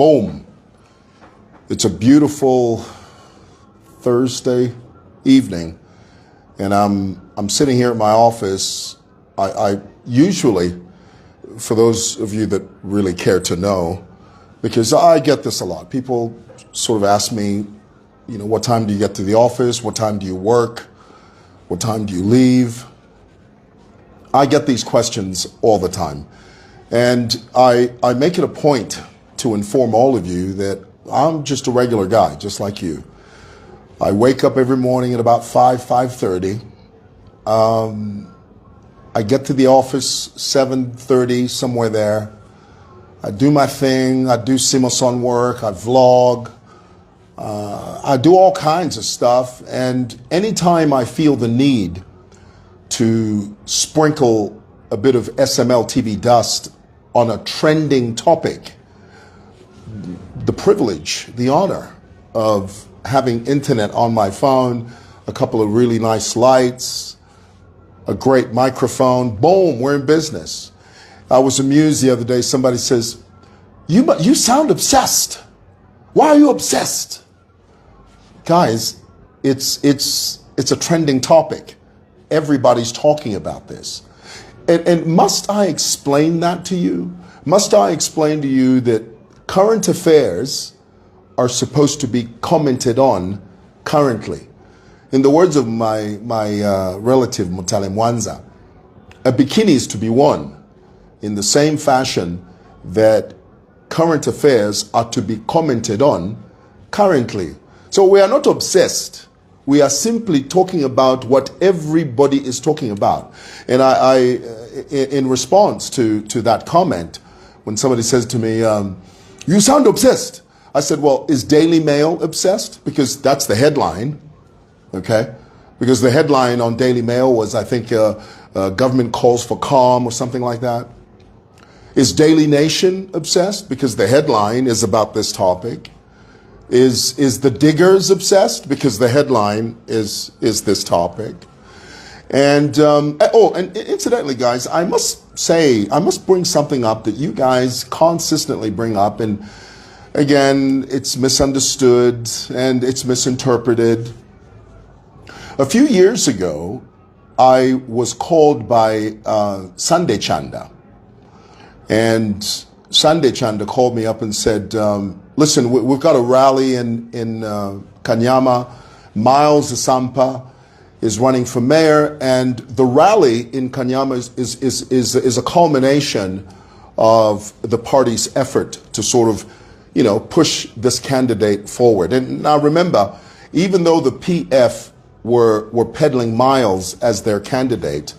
Boom. It's a beautiful Thursday evening, and I'm sitting here at my office. I usually, for those of you that really care to know, because I get this a lot, people sort of ask me, you know, what time do you get to the office? What time do you work? What time do you leave? I get these questions all the time. And I make it a point to inform all of you that I'm just a regular guy, just like you. I wake up every morning at about 5:30. I get to the office 7:30, somewhere there. I do my thing. I do Simason work. I vlog. I do all kinds of stuff. And anytime I feel the need to sprinkle a bit of SMLtv dust on a trending topic, the privilege, the honor of having internet on my phone, a couple of really nice lights, a great microphone, boom, we're in business. I was amused the other day, somebody says, you sound obsessed. Why are you obsessed? Guys, it's a trending topic. Everybody's talking about this. And must I explain that to you? Must I explain to you that current affairs are supposed to be commented on currently? In the words of my relative Mutale Mwanza, a bikini is to be worn in the same fashion that current affairs are to be commented on currently. So we are not obsessed. We are simply talking about what everybody is talking about. And I in response to that comment, when somebody says to me, you sound obsessed. I said, well, is Daily Mail obsessed? Because that's the headline, okay? Because the headline on Daily Mail was, I think, government calls for calm or something like that. Is Daily Nation obsessed? Because the headline is about this topic. Is the Diggers obsessed? Because the headline is this topic. And and incidentally, guys, I must bring something up that you guys consistently bring up, and again, it's misunderstood and it's misinterpreted. A few years ago, I was called by Sunday Chanda, and Sunday Chanda called me up and said, listen, we've got a rally in Kanyama. Miles Asampa is running for mayor, and the rally in Kanyama is a culmination of the party's effort to sort of, you know, push this candidate forward. And now remember, even though the PF were peddling Miles as their candidate,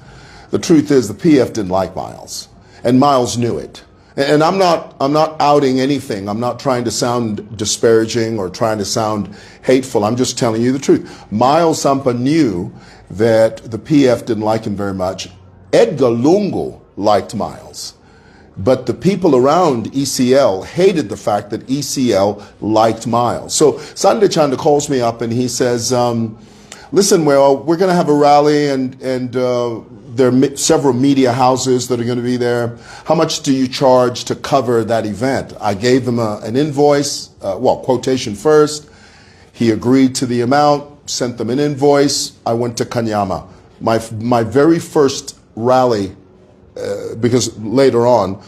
the truth is the PF didn't like Miles, and Miles knew it. And I'm not outing anything. I'm not trying to sound disparaging or trying to sound hateful. I'm just telling you the truth. Miles Sampa knew that the PF didn't like him very much. Edgar Lungu liked Miles. But the people around ECL hated the fact that ECL liked Miles. So Sunday Chanda calls me up and he says, listen, well, we're going to have a rally, and there are several media houses that are going to be there. How much do you charge to cover that event? I gave them an invoice, quotation first. He agreed to the amount, sent them an invoice. I went to Kanyama. My very first rally, because later on,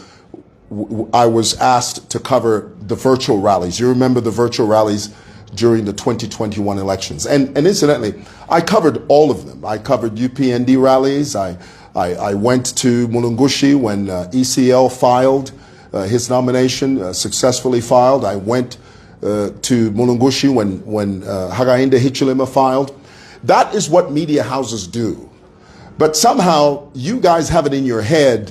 I was asked to cover the virtual rallies. You remember the virtual rallies during the 2021 elections. And incidentally, I covered all of them. I covered UPND rallies. I went to Mulungushi when ECL filed his nomination, successfully filed. I went to Mulungushi when Hagainde Hichilema filed. That is what media houses do. But somehow you guys have it in your head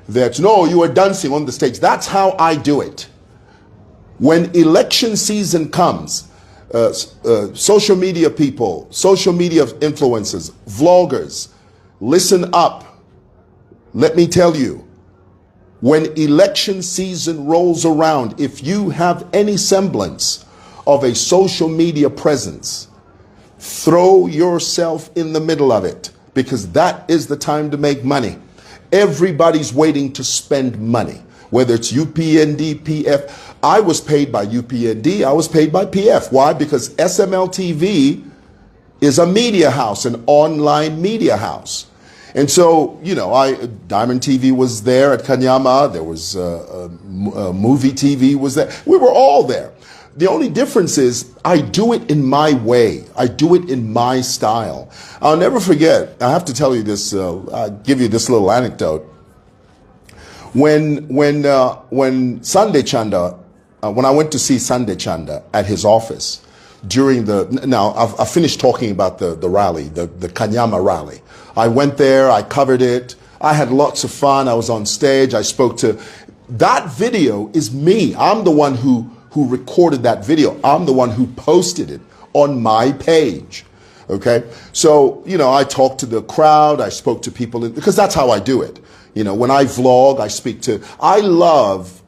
that, no, you are dancing on the stage. That's how I do it. When election season comes, social media people, social media influencers, vloggers, listen up. Let me tell you, when election season rolls around, if you have any semblance of a social media presence, throw yourself in the middle of it, because that is the time to make money. Everybody's waiting to spend money. whether it's UPND, PF. I was paid by UPND, I was paid by PF. Why? Because SMLtv is a media house, an online media house. And so, you know, Diamond TV was there at Kanyama, there was Movie TV was there. We were all there. The only difference is I do it in my way. I do it in my style. I'll never forget, I have to tell you this, I'll give you this little anecdote. When Sunday Chanda, when I went to see Sunday Chanda at his office during I finished talking about the rally, the Kanyama rally. I went there, I covered it, I had lots of fun, I was on stage, I spoke to, that video is me. I'm the one who recorded that video. I'm the one who posted it on my page. Okay, so, you know, I talked to the crowd, I spoke to people, because that's how I do it. You know, when I vlog, I speak to, I love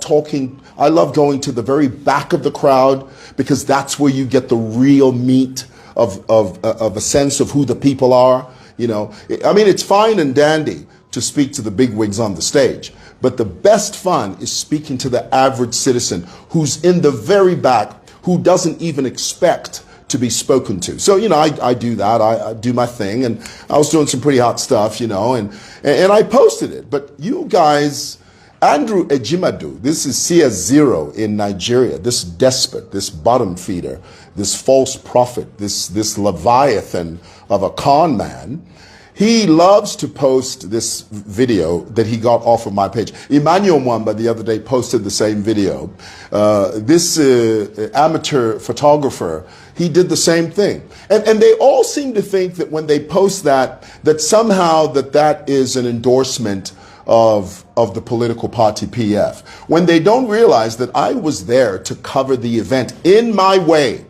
talking, I love going to the very back of the crowd, because that's where you get the real meat of a sense of who the people are. You know, I mean, it's fine and dandy to speak to the bigwigs on the stage, but the best fun is speaking to the average citizen who's in the very back, who doesn't even expect to be spoken to. So, you know, I do that. I do my thing, and I was doing some pretty hot stuff, you know, and I posted it. But you guys, Andrew Ejimadu, this is CS0 in Nigeria, this despot, this bottom feeder, this false prophet, this leviathan of a con man, he loves to post this video that he got off of my page. Emmanuel Mwamba the other day posted the same video. This amateur photographer, he did the same thing. And they all seem to think that when they post that somehow that is an endorsement of the political party PF, when they don't realize that I was there to cover the event in my way.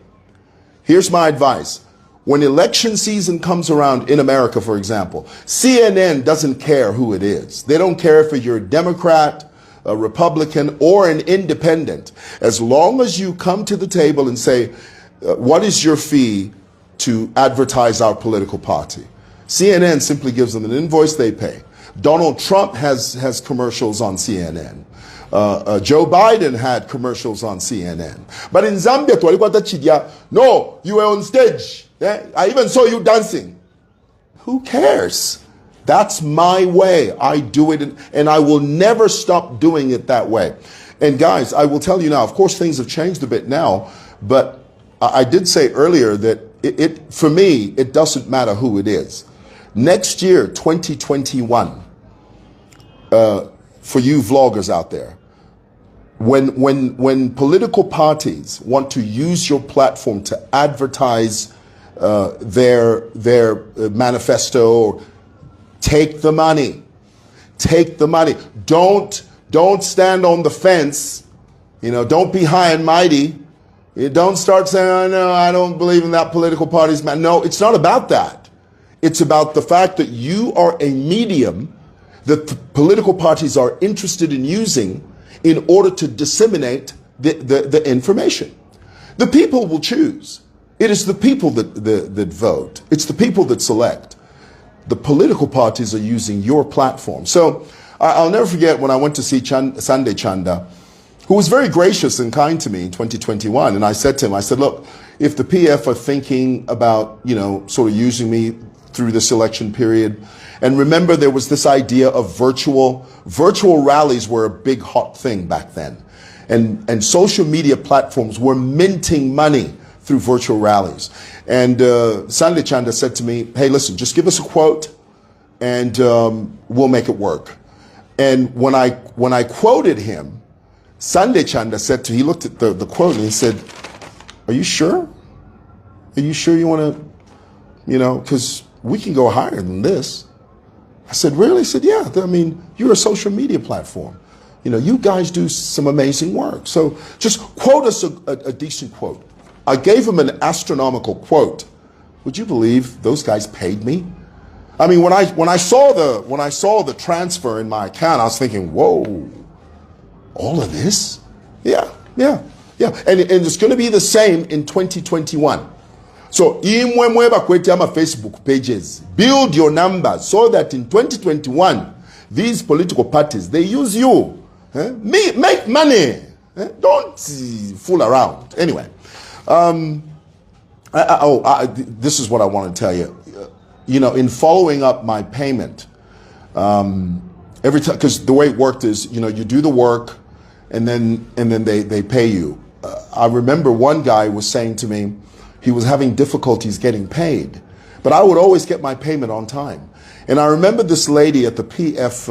Here's my advice. When election season comes around in America, for example, CNN doesn't care who it is. They don't care if you're a Democrat, a Republican, or an independent. As long as you come to the table and say, what is your fee to advertise our political party? CNN simply gives them an invoice they pay. Donald Trump has commercials on CNN. Joe Biden had commercials on CNN. But in Zambia, no, you were on stage. Yeah? I even saw you dancing. Who cares? That's my way. I do it, and I will never stop doing it that way. And guys, I will tell you now, of course, things have changed a bit now, but I did say earlier that for me, it doesn't matter who it is. Next year, 2021, for you vloggers out there, when political parties want to use your platform to advertise their manifesto, take the money. Take the money. Don't stand on the fence. You know, don't be high and mighty. You don't start saying, oh, no, I don't believe in that political party's man. No, it's not about that. It's about the fact that you are a medium that the political parties are interested in using in order to disseminate the information. The people will choose. It is the people that vote. It's the people that select. The political parties are using your platform. So I'll never forget when I went to see Sunday Chanda, who was very gracious and kind to me in 2021. And I said to him, I said, look, if the PF are thinking about, you know, sort of using me through this election period, and remember there was this idea of virtual rallies were a big hot thing back then. And social media platforms were minting money through virtual rallies. And Sunday Chanda said to me, hey, listen, just give us a quote and we'll make it work. And when I quoted him, Sunday Chanda said he looked at the quote and he said, are you sure? Are you sure you want to, you know, because we can go higher than this. I said, really? He said, yeah, I mean, you're a social media platform. You know, you guys do some amazing work. So just quote us a decent quote. I gave him an astronomical quote. Would you believe those guys paid me? I mean, when I saw the transfer in my account, I was thinking, whoa, all of this? Yeah. And it's going to be the same in 2021. So, Facebook pages, build your numbers so that in 2021, these political parties, they use you Make money. Don't fool around. Anyway, this is what I want to tell you. You know, in following up my payment, every time, because the way it worked is, you know, you do the work, and then they pay you. I remember one guy was saying to me he was having difficulties getting paid, but I would always get my payment on time. And I remember this lady at the PF.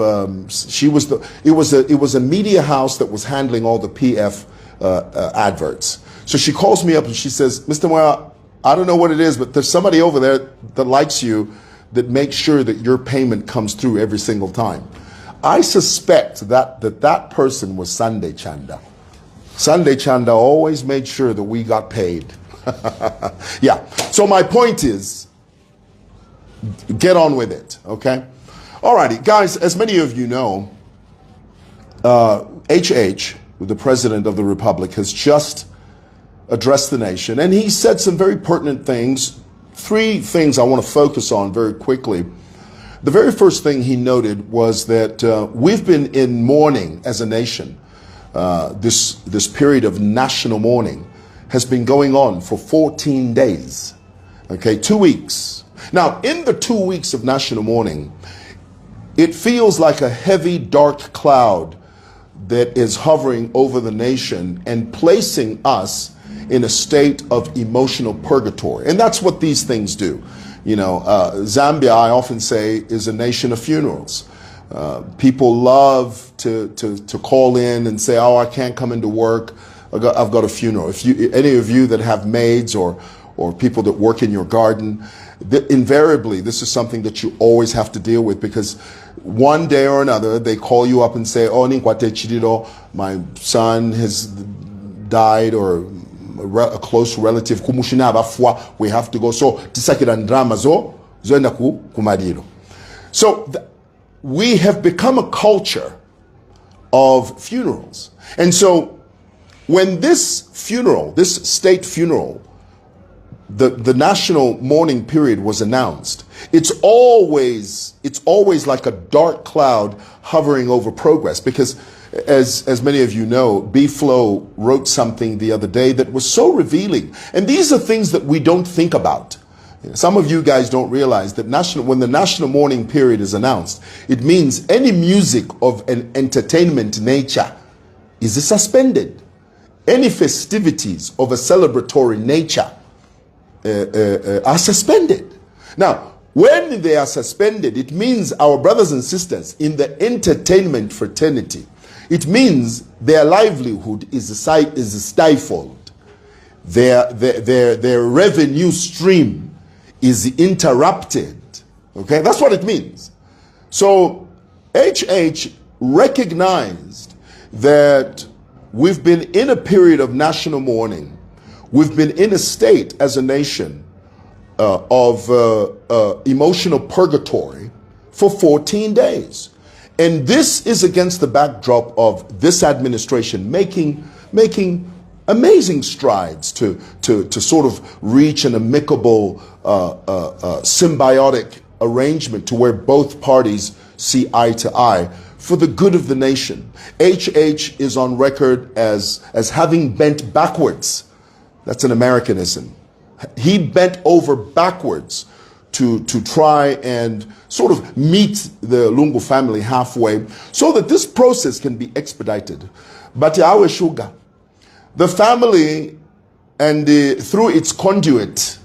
It was a media house that was handling all the PF adverts. So she calls me up and she says, "Mr. Moya, I don't know what it is, but there's somebody over there that likes you, that makes sure that your payment comes through every single time." I suspect that person was Sunday Chanda. Sunday Chanda always made sure that we got paid. Yeah. So my point is, get on with it, okay? Alrighty, guys, as many of you know, HH, the President of the Republic, has just addressed the nation, and he said some very pertinent things. Three things I want to focus on very quickly. The very first thing he noted was that we've been in mourning as a nation. This period of national mourning has been going on for 14 days, okay, 2 weeks. Now, in the 2 weeks of national mourning, it feels like a heavy, dark cloud that is hovering over the nation and placing us in a state of emotional purgatory. And that's what these things do. You know, Zambia, I often say, is a nation of funerals. People love to call in and say, "Oh, I can't come into work. I've got a funeral." If any of you that have maids or people that work in your garden, invariably, this is something that you always have to deal with, because one day or another, they call you up and say, "Oh, my son has died," or a close relative, we have to go. So, we have become a culture of funerals. And so, when this funeral, this state funeral, the national mourning period was announced, it's always like a dark cloud hovering over progress, because as many of you know, B. Flow wrote something the other day that was so revealing. And these are things that we don't think about. Some of you guys don't realize that when the national mourning period is announced, it means any music of an entertainment nature is suspended. Any festivities of a celebratory nature are suspended. Now, when they are suspended, it means our brothers and sisters in the entertainment fraternity, it means their livelihood is stifled. Their revenue stream is interrupted. Okay, that's what it means. So HH recognized that we've been in a period of national mourning. We've been in a state as a nation of emotional purgatory for 14 days. And this is against the backdrop of this administration making amazing strides to sort of reach an amicable, symbiotic arrangement to where both parties see eye to eye for the good of the nation. HH is on record as having bent backwards. That's an Americanism. He bent over backwards to try and sort of meet the Lungu family halfway so that this process can be expedited. But Yawe Sugar, the family, and through its conduit,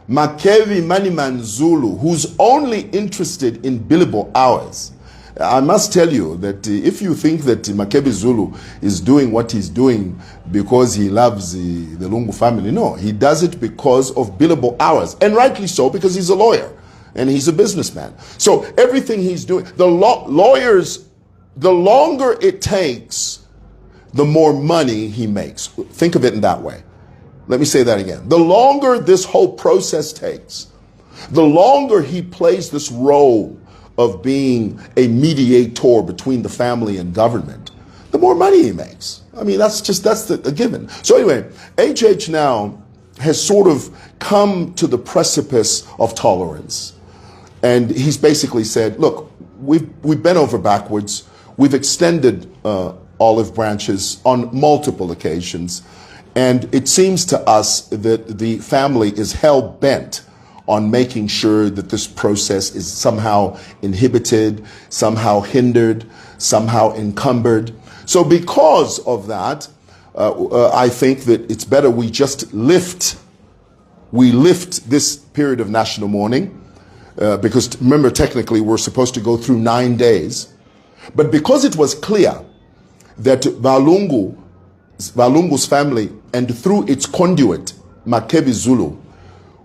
Makevi Maniman Zulu, who's only interested in billable hours. I must tell you that if you think that Makebi Zulu is doing what he's doing because he loves the Lungu family, no, he does it because of billable hours, and rightly so, because he's a lawyer and he's a businessman. So everything he's doing, lawyers, the longer it takes, the more money he makes. Think of it in that way. Let me say that again. The longer this whole process takes, the longer he plays this role of being a mediator between the family and government, the more money he makes. I mean, that's a given. So anyway, HH now has sort of come to the precipice of tolerance. And he's basically said, look, we've bent over backwards. We've extended olive branches on multiple occasions. And it seems to us that the family is hell-bent on making sure that this process is somehow inhibited, somehow hindered, somehow encumbered. So because of that, I think that it's better we just lift this period of national mourning, because remember, technically we're supposed to go through 9 days. But because it was clear that Valungu's family, and through its conduit, Makebi Zulu,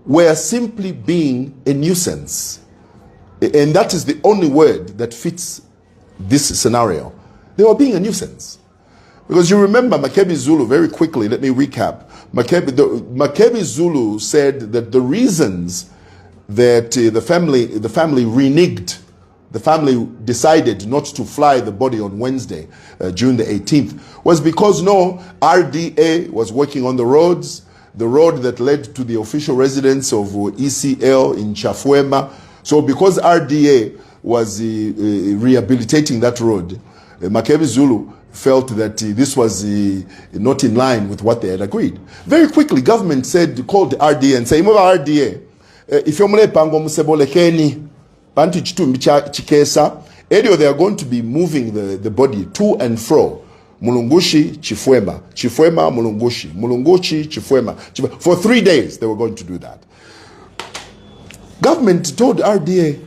were simply being a nuisance. And that is the only word that fits this scenario. They were being a nuisance. Because you remember Makebi Zulu, very quickly, let me recap. Makebi Zulu said that the reasons that the family reneged, the family decided not to fly the body on Wednesday, June the 18th, was because RDA was working on the roads, the road that led to the official residence of ECL in Chafwema. So because RDA was rehabilitating that road, Makebi Zulu felt that this was not in line with what they had agreed. Very quickly, government called RDA and said, RDA, if you're pango musebolekeni, bantu chitumbi chikesa, they are going to be moving the body to and fro. Mulungushi, Chifwema, Chifwema, Mulungushi, Mulungushi, Chifwema. For 3 days, they were going to do that. Government told RDA,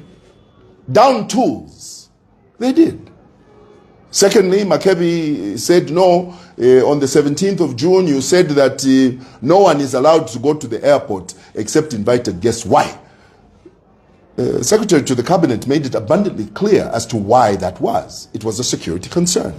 down tools. They did. Secondly, Makebi said, no, on the 17th of June, you said that no one is allowed to go to the airport except invited guests. Why? Secretary to the Cabinet made it abundantly clear as to why that was. It was a security concern.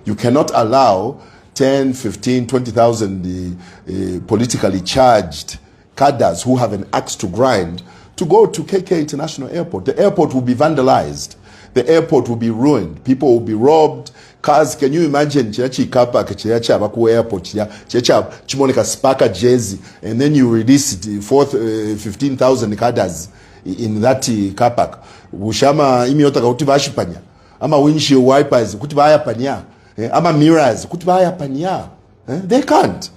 You cannot allow 10, 15, 20,000 politically charged cadres who have an axe to grind to go to KK International Airport. The airport will be vandalized. The airport will be ruined. People will be robbed. Cars, can you imagine? Airport, Sparker Jersey, and then you release the 15,000 cadres in that car park. Ushama imiota kuti vashipanya. Ama windshield wipers kuti vayapanya. Ama mirrors kuti vayapanya. They can't,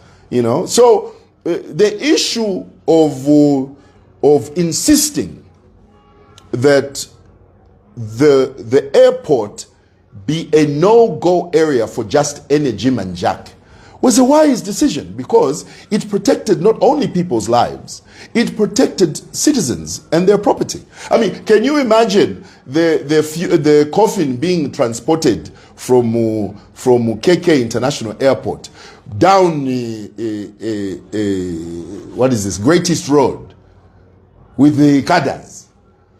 So the issue of insisting that the airport be a no-go area for just any Jim and Jack was a wise decision, because it protected not only people's lives, it protected citizens and their property. I mean, can you imagine the coffin being transported from KK International Airport down what is this, Great East Road with the cadres?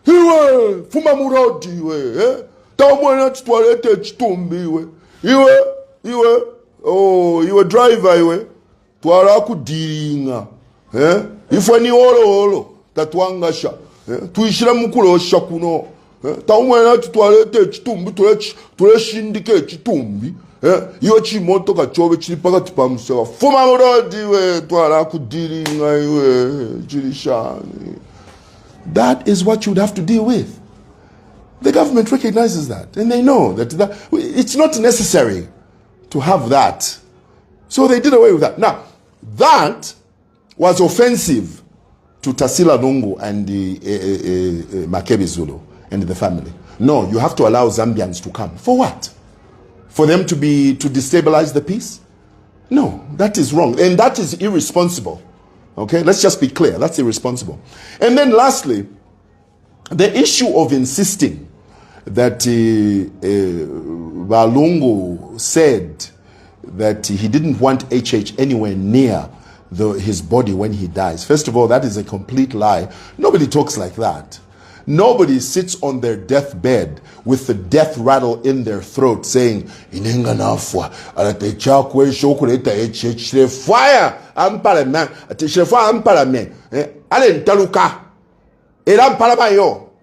Iwe fuma murodi iwe, tamwana chitwalete chitumbi iwe, iwe driver iwe, twala kudiringa, ifwe ni olo tatwangasha, tuishira mukulosha kuno, tamwana chitwalete chitumbi tuleshindike chitumbi, iwe chimoto kachobe chiri pakati pa musewa, fuma murodi iwe, twala kudiringa iwe, chirishani. That is what you would have to deal with. The government recognizes that, and they know that it's not necessary to have that. So they did away with that. Now, that was offensive to Tasila Nungu and the Makebi Zulu and the family. No, you have to allow Zambians to come. For what? For them to destabilize the peace? No, that is wrong, and that is irresponsible. Okay, let's just be clear. That's irresponsible. And then lastly, the issue of insisting that Valungu said that he didn't want HH anywhere near his body when he dies. First of all, that is a complete lie. Nobody talks like that. Nobody sits on their deathbed with the death rattle in their throat saying, fire,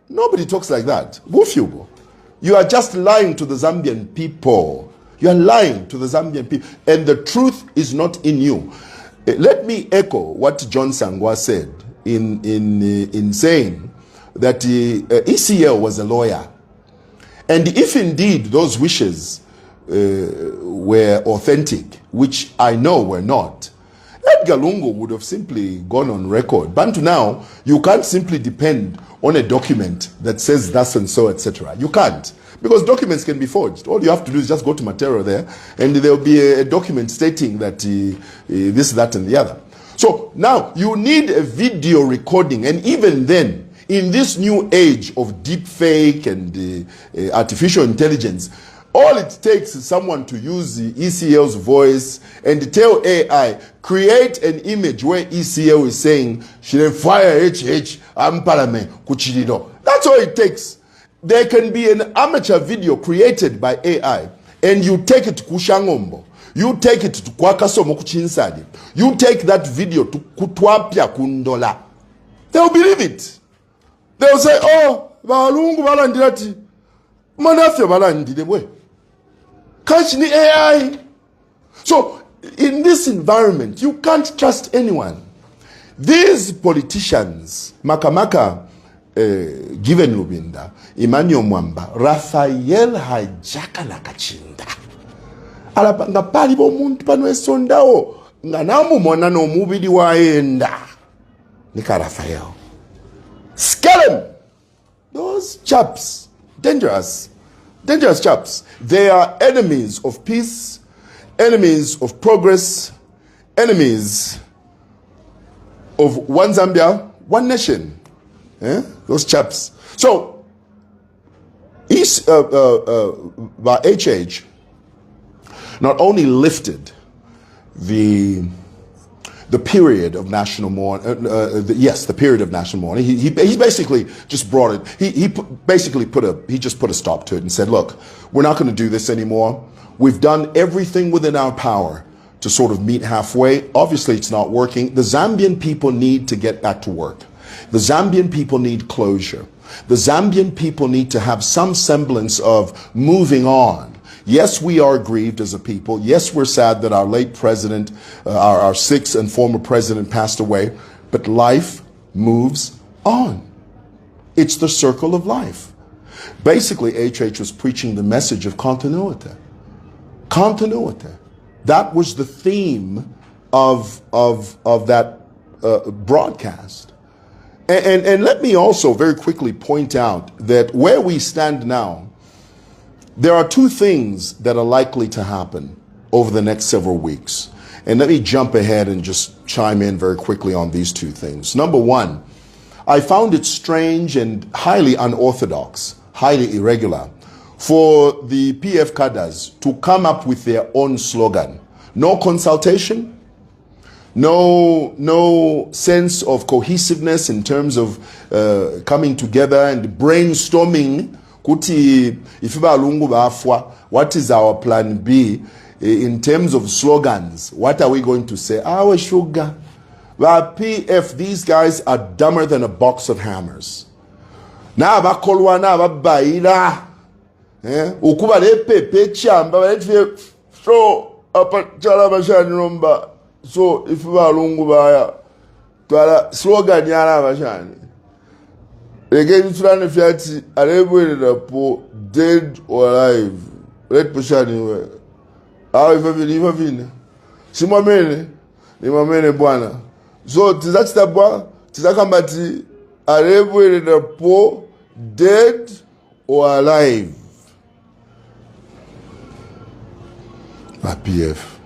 nobody talks like that. You are just lying to the Zambian people. You are lying to the Zambian people. And the truth is not in you. Let me echo what John Sangwa said in saying that ECL was a lawyer. And if indeed those wishes were authentic, which I know were not, Edgar Lungu would have simply gone on record. But now, you can't simply depend on a document that says thus and so, etc. You can't. Because documents can be forged. All you have to do is just go to Matero there, and there will be a document stating that this, that, and the other. So now, you need a video recording, and even then, in this new age of deep fake and artificial intelligence, all it takes is someone to use the ECL's voice and tell AI, create an image where ECL is saying, fire HH, I'm parliament, kuchirido. That's all it takes. There can be an amateur video created by AI, and you take it to Kushangombo, you take it to Kwakasomo Kuchinsadi, you take that video to Kutwapia Kundola. They'll believe it. They'll say, oh, Balungu Balandirati, Manafia Balandide. Catch the AI. So, in this environment, you can't trust anyone. These politicians, Makamaka, Given Lubinda, Emmanuel Mwamba, Rafael Hajaka Nakachinda. Alapanga palibo muntu panwe sondao. Nganamu mwana no mubidi waenda. Nika Rafael. Scare them. Those chaps, dangerous. Dangerous chaps. They are enemies of peace, enemies of progress, enemies of one Zambia, one nation. Those chaps. So, HH not only lifted the period of national mourning, the period of national mourning. He basically just brought it. He just put a stop to it and said, look, we're not going to do this anymore. We've done everything within our power to sort of meet halfway. Obviously, it's not working. The Zambian people need to get back to work. The Zambian people need closure. The Zambian people need to have some semblance of moving on. Yes, we are grieved as a people. Yes, we're sad that our late president, our sixth and former president passed away, but life moves on. It's the circle of life. Basically, HH was preaching the message of continuity. Continuity. That was the theme of that broadcast. And let me also very quickly point out that where we stand now, there are two things that are likely to happen over the next several weeks. And let me jump ahead and just chime in very quickly on these two things. Number one, I found it strange and highly unorthodox, highly irregular, for the PF cadres to come up with their own slogan. No consultation, no sense of cohesiveness in terms of coming together and brainstorming. Kuti ifiba lungu bafwa, what is our plan B in terms of slogans? What are we going to say? Our sugar. Well, PF, these guys are dumber than a box of hammers. Na bakolwa na babaila. Ukuba lepe pechamba baletwe so apa chala bashani romba. So ifiba lungu baya twala slogan yala bashani. Again, Fran Fiati, are dead or alive? Let Pushani. How if I believe Simamene, Nimamene Buana. So, that's the boy, Tizakambati, are dead or alive? My PF.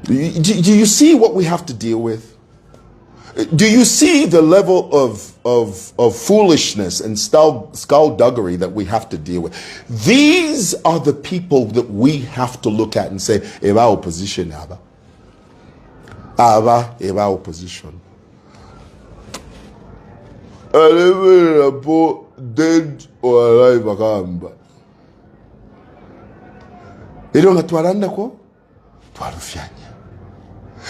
Do you see what we have to deal with? Do you see the level of foolishness and skullduggery that we have to deal with? These are the people that we have to look at and say, Eva opposition, Ava. Eva opposition. Dead or alive, Akamba. Ero ngatwaranda ko? Twarufyanya.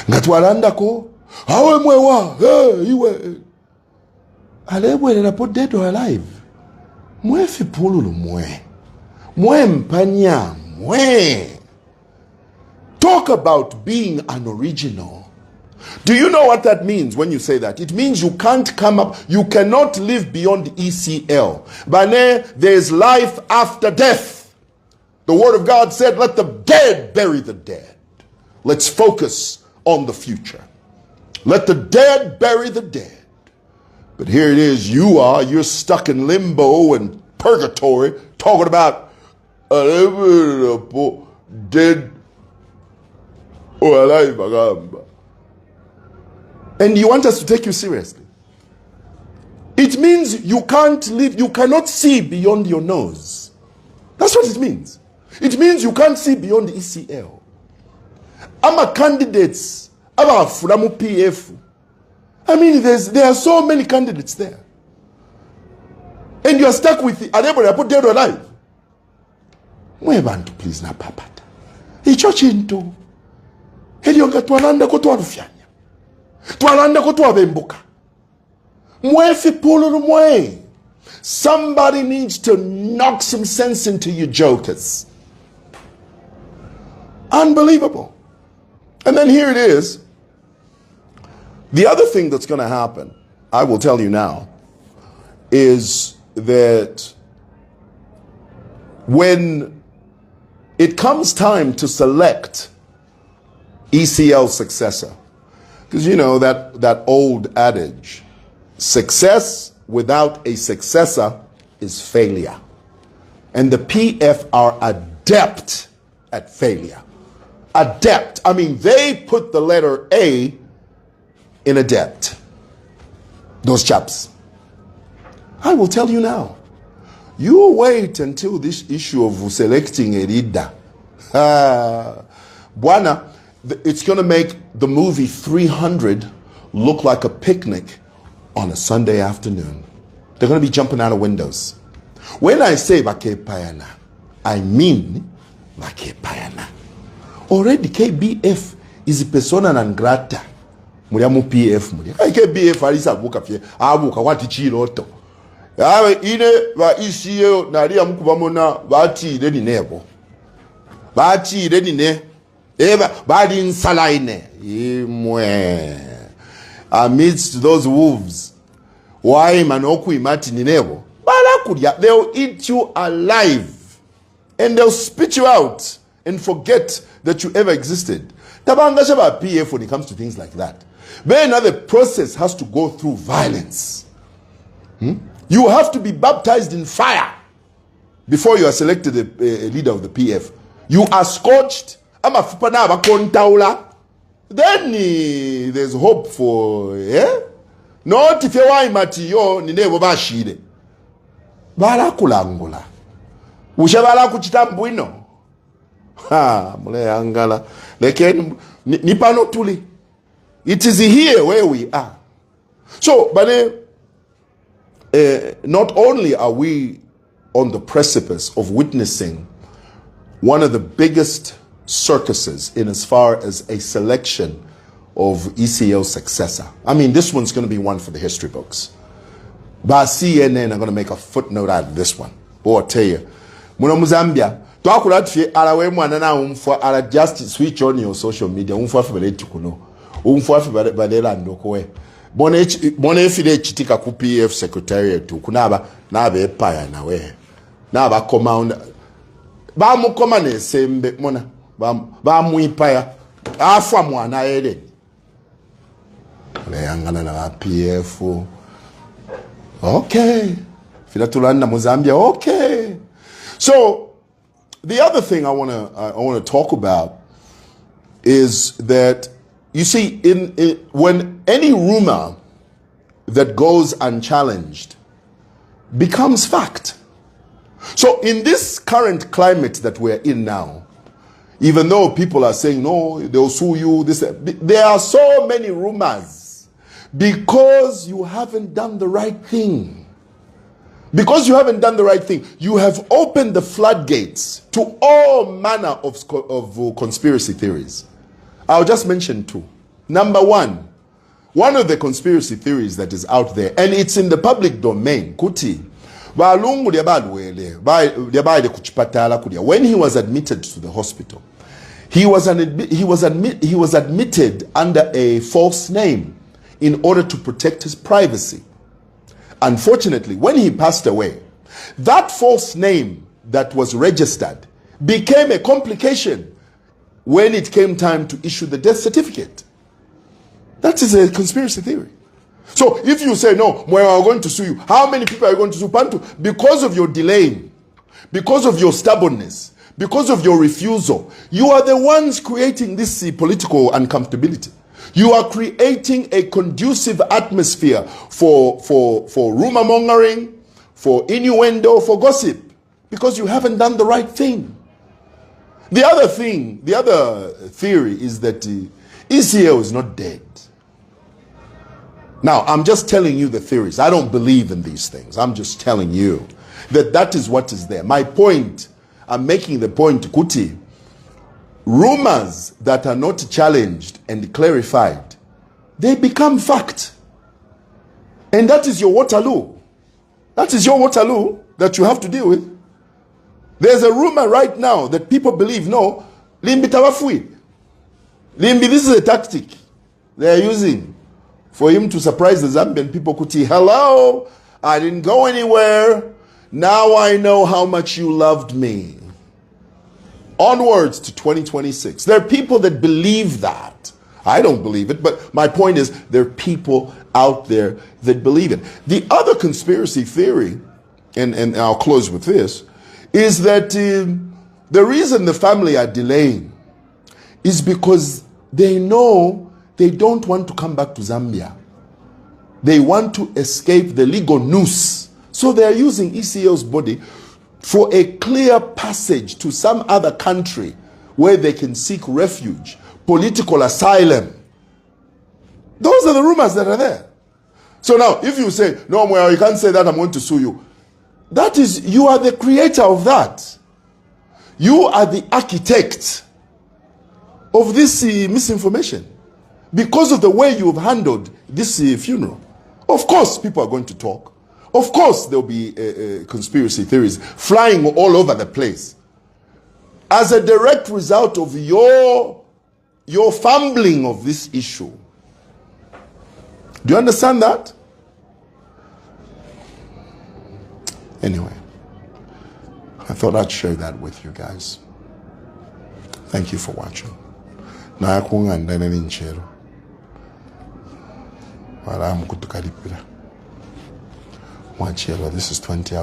Ngatwaranda ko? Hawe mwewa, iwe. Alebwe rapo dead or alive. Mwe fipululu mwe. Mwe mpanya mwe. Talk about being unoriginal. Do you know what that means when you say that? It means you can't come up, you cannot live beyond ECL. Bane, there's life after death. The Word of God said, let the dead bury the dead. Let's focus on the future. Let the dead bury the dead. But here it is, you're stuck in limbo and purgatory, talking about dead or alive. And you want us to take you seriously. It means you can't live, you cannot see beyond your nose. That's what it means. It means you can't see beyond ECL. I'm candidates, I'm Fulamu PF. I mean, there are so many candidates there. And you are stuck with the anybody put dead or alive. Mwebantu please na papata. Icho chintu. Helionga tuananda ko tuarufyanya. Tuananda ko tuabembuka. Mwefi pululu mwe. Somebody needs to knock some sense into you jokers. Unbelievable. And then here it is. The other thing that's going to happen, I will tell you now, is that when it comes time to select ECL's successor, because you know that old adage, success without a successor is failure. And the PF are adept at failure. Adept. I mean, they put the letter A in adept. Those chaps. I will tell you now. You wait until this issue of selecting a leader. Buana, it's going to make the movie 300 look like a picnic on a Sunday afternoon. They're going to be jumping out of windows. When I say Bakepayana, I mean Bakepayana. Already KBF is a persona non grata. Muriamu PF muri. KBF alisa avuka fie. Avuka wati chiroto. Yawe ine wa isiyo naria mukubamona bati reni nebo. Bati reni ne. Eva badi nsala ine. Imwe. Amidst those wolves. Why manoku imati ninebo? Balakudia, they'll eat you alive. And they'll spit you out and forget that you ever existed. Tabangashaba PF when it comes to things like that. But now the process has to go through violence. You have to be baptized in fire before you are selected a leader of the PF. You are scorched. Then there's hope for, not if you want matiyo ni nebo bashide. Bala kulangula. Ushabala kuchitambu ino. Ha, mule angala. Leken nipano tuli. It is here where we are. So, but not only are we on the precipice of witnessing one of the biggest circuses in as far as a selection of ECL's successor. I mean, this one's going to be one for the history books. But CNN are going to make a footnote out of this one. Boy, I tell you, Muno Muzambia, to akulatfi alawe mwana na umfwa ala just switch on your social media umfwa fibele tukuno umfwa fibele ndokwe bone file chitika ku PF secretariat kunaba nabe epaya nawe naba commander ba mu command sembe mona ba mu ipaya afwa mwana ele le yangana na PF. Okay, fila tulanda Mozambia. Okay, so the other thing I want to talk about is that, you see, when any rumor that goes unchallenged becomes fact. So in this current climate that we're in now, even though people are saying, no, they'll sue you, there are so many rumors because you haven't done the right thing. Because you haven't done the right thing, you have opened the floodgates to all manner of conspiracy theories. I'll just mention two. Number one of the conspiracy theories that is out there, and it's in the public domain, Kuti, when he was admitted to the hospital, he was admitted under a false name in order to protect his privacy. Unfortunately, when he passed away, that false name that was registered became a complication when it came time to issue the death certificate. That is a conspiracy theory. So if you say, no, we are going to sue you, how many people are you going to sue? Pantu, because of your delay, because of your stubbornness, because of your refusal, you are the ones creating this political uncomfortability. You are creating a conducive atmosphere for rumor mongering, for innuendo, for gossip, because you haven't done the right thing. The other theory is that ECL is not dead. Now, I'm just telling you the theories. I don't believe in these things. I'm just telling you that is what is there. My point, I'm making the point, Kuti, rumors that are not challenged and clarified, they become fact. And that is your Waterloo. That is your Waterloo that you have to deal with. There's a rumor right now that people believe, no, Limbi Tawafui. Limbi, this is a tactic they are using for him to surprise the Zambian people. Kuti, hello, I didn't go anywhere. Now I know how much you loved me. Onwards to 2026. There are people that believe that. I don't believe it, but my point is there are people out there that believe it. The other conspiracy theory, and I'll close with this, is that the reason the family are delaying is because they know they don't want to come back to Zambia. They want to escape the legal noose. So they are using ECL's body for a clear passage to some other country where they can seek refuge, political asylum. Those are the rumors that are there. So now, if you say, no, well, you can't say that, I'm going to sue you. That is, you are the creator of that. You are the architect of this misinformation because of the way you have handled this funeral. Of course, people are going to talk. Of course, there'll be conspiracy theories flying all over the place. As a direct result of your fumbling of this issue. Do you understand that? Anyway, I thought I'd share that with you guys. Thank you for watching. This is 20.